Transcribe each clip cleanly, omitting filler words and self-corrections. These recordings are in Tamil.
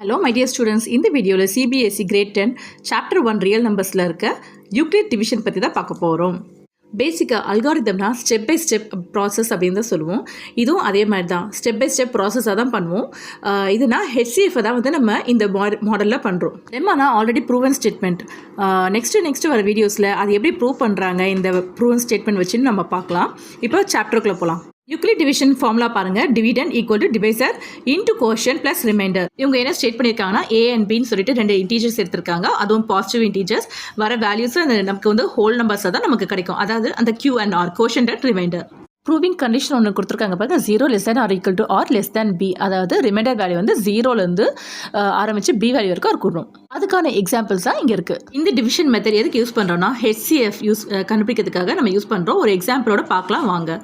Hello my dear students, இந்த வீடியோவில் CBSE Grade 10 Chapter 1 Real Numbersல இருக்க யூக்ளிட் டிவிஷன் பற்றி தான் பார்க்க போகிறோம். பேசிக்காக அல்காரிதம்னா ஸ்டெப் பை ஸ்டெப் ப்ராசஸ் அப்படின்னு தான் சொல்லுவோம். இதுவும் அதே மாதிரி தான் ஸ்டெப் பை ஸ்டெப் ப்ராசஸாக தான் பண்ணுவோம். இதுனா HCF தான் வந்து நம்ம இந்த மாடலில் பண்ணுறோம். ரெம்மானா ஆல்ரெடி ப்ரூவன் ஸ்டேட்மெண்ட். நெக்ஸ்ட்டு வர வீடியோஸில் அது எப்படி ப்ரூவ் பண்ணுறாங்க இந்த ப்ரூவன் ஸ்டேட்மெண்ட் வச்சுன்னு நம்ம பார்க்கலாம். இப்போ சாப்டருக்குள்ளே போகலாம். யூக்ளிட் டிவிஷன் ஃபார்முலா பாருங்க. Dividend equal to divisor into quotient plus reminder. இவங்க என்ன ஸ்டேட் பண்ணியிருக்காங்கன்னா A and Bன்னு சொல்லிட்டு ரெண்டு இன்டீஜர்ஸ் எடுத்திருக்காங்க. அதுவும் பாசிட்டிவ் இன்டீஜர்ஸ். வர வேல்யூஸ் நமக்கு வந்து ஹோல் நம்பர்ஸாக தான் நமக்கு கிடைக்கும். அதாவது அந்த Q and R quotient and reminder. Proving condition ஒன்று கொடுத்துருக்காங்க பாருங்க. 0 less than or equal to or less than B. அதாவது ரிமைண்டர் வேல்யூ வந்து 0லேருந்து ஆரம்பித்து B வேல்யூ வரைக்கும் இருக்கணும். அதுக்கான எக்ஸாம்பிள்ஸ் தான் இங்கே இருக்குது. இந்த டிவிஷன் மெத்தட் எதுக்கு யூஸ் பண்ணுறோம்னா HCF கண்டுபிடிக்கிறதுக்காக நம்ம யூஸ் பண்ணுறோம். ஒரு எக்ஸாம்பிளோட பார்க்கலாம் வாங்க.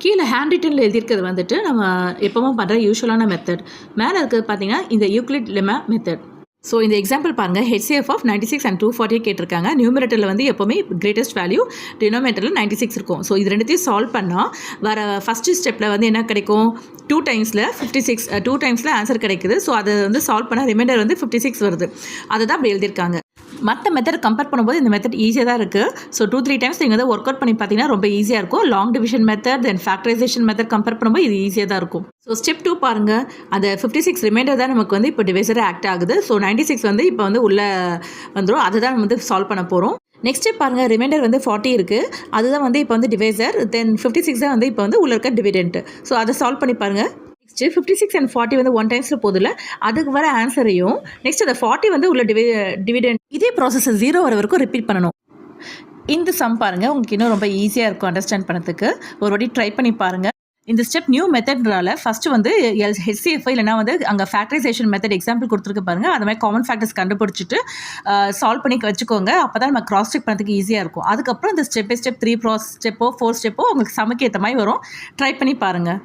கீழே ஹேண்ட் ரிட்டனில் எழுதியிருக்கிறது வந்துட்டு நம்ம எப்பவும் பண்ணுற யூஸ்வலான மெத்தட். மேலே இருக்கிறது பார்த்தீங்கன்னா இந்த யூக்ளிட் லெமா மெத்தட். ஸோ இந்த எக்ஸாம்பிள் பாருங்கள். HCF ஆஃப் 96 and 240 கேட்டிருக்காங்க. நியூமரேட்டரில் வந்து எப்போவுமே கிரேட்டஸ்ட் வேல்யூ, டினோமேட்டரில் 96 இருக்கும். ஸோ இது ரெண்டுத்தையும் சால்வ் பண்ணால் வர ஃபஸ்ட்டு ஸ்டெப்பில் வந்து என்ன கிடைக்கும்? 2 டைம்ஸில் 56, 2 டைம்ஸில் ஆன்சர் கிடைக்குது. ஸோ அதை வந்து சால்வ் பண்ணால் ரிமைண்டர் வந்து 56 வருது. அதை தான் அப்படி எழுதியிருக்காங்க. மற்ற மெத்தட் கம்பேர் பண்ணும்போது இந்த மெத்தட் ஈஸியாக தான் இருக்குது. ஸோ 2-3 டைம்ஸ் நீங்கள் வந்து ஒர்க் அவுட் பண்ணி பார்த்தீங்கன்னா ரொம்ப ஈஸியாக இருக்கும். லாங் டிவிஷன் மெத்தட் தென் ஃபேக்டரைசேஷன் மெத்தட் கம்பேர் பண்ணும்போது இது ஈஸியாக தான் இருக்கும். ஸோ ஸ்டெப் 2 பாருங்கள். அந்த 56 ரிமைண்டர் தான் நமக்கு வந்து இப்போ டிவைசராக ஆக்ட் ஆகுது. ஸோ 96 வந்து இப்போ வந்து உள்ளே வந்துடும். அதை தான் வந்து சால்வ் பண்ண போகிறோம். நெக்ஸ்ட் ஸ்டெப் பாருங்கள். ரிமைண்டர் வந்து 40 இருக்குது. அதுதான் வந்து இப்போ வந்து டிவைசர். தென் 56 தான் வந்து இப்போ வந்து உள்ளே இருக்க டிவிடெண்ட். ஸோ அதை சால்வ் பண்ணி பாருங்கள். 56 and 40 வந்து 1 டைம்ஸில் போதில்ல. அதுக்கு வர ஆன்சரையும் நெக்ஸ்ட் அந்த 40 வந்து உள்ள டிவிடெண்ட் இதே ப்ராசஸை 0 வர வரைக்கும் ரிப்பீட் பண்ணணும். இந்த சம் பாருங்கள். உங்களுக்கு இன்னும் ரொம்ப ஈஸியாக இருக்கும் அண்டர்ஸ்டாண்ட் பண்ணதுக்கு. ஒரு வாட்டி ட்ரை பண்ணி பாருங்கள். இந்த ஸ்டெப் நியூ மெத்தட்னால ஃபஸ்ட்டு வந்து HCF இல்லைனா வந்து அங்கே ஃபேக்டரைசேஷன் மெத்தட் எக்ஸாம்பிள் கொடுத்துருக்கு பாருங்கள். அது மாதிரி காமன் ஃபேக்டர்ஸ் கண்டுபிடிச்சிட்டு சால்வ் பண்ணி வச்சுக்கோங்க. அப்போ தான் நம்ம கிராஸ் செக் பண்ணுறதுக்கு ஈஸியாக இருக்கும். அதுக்கப்புறம் இந்த ஸ்டெப் பை ஸ்டெப் 3 ஸ்டெப்போ 4 ஸ்டெப்போ உங்களுக்கு சமைக்க ஏற்ற மாதிரி வரும். ட்ரை பண்ணி பாருங்கள்.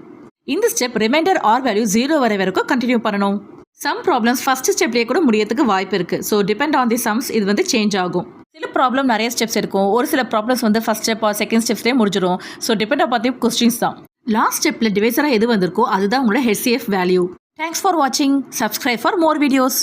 இந்த ஸ்டெப் ரிமைண்டர் ஆர் வேல்யூ 0 வரை வரைக்கும் கண்டினியூ பண்ணணும். சம் ப்ராப்ளம்ஸ் ஃபஸ்ட் ஸ்டெப்லேயே கூட முடியறதுக்கு வாய்ப்பு இருக்குது. So depend on the sums இது வந்து சேஞ்ச் ஆகும். சில ப்ராப்ளம் நிறைய ஸ்டெப்ஸ் இருக்கும். ஒரு சில ப்ராப்ளம்ஸ் வந்து ஃபஸ்ட் ஸ்டெப் ஆர் செகண்ட் ஸ்டெப்ஸ்லேயே முடிஞ்சிடும். So depend on the questions தான். லாஸ்ட் ஸ்டெப்பில் டிவைசராக எது வந்திருக்கோ அதுதான் உங்களோட HCF வேல்யூ. தேங்க்ஸ் ஃபார் வாட்சிங். Subscribe for more videos.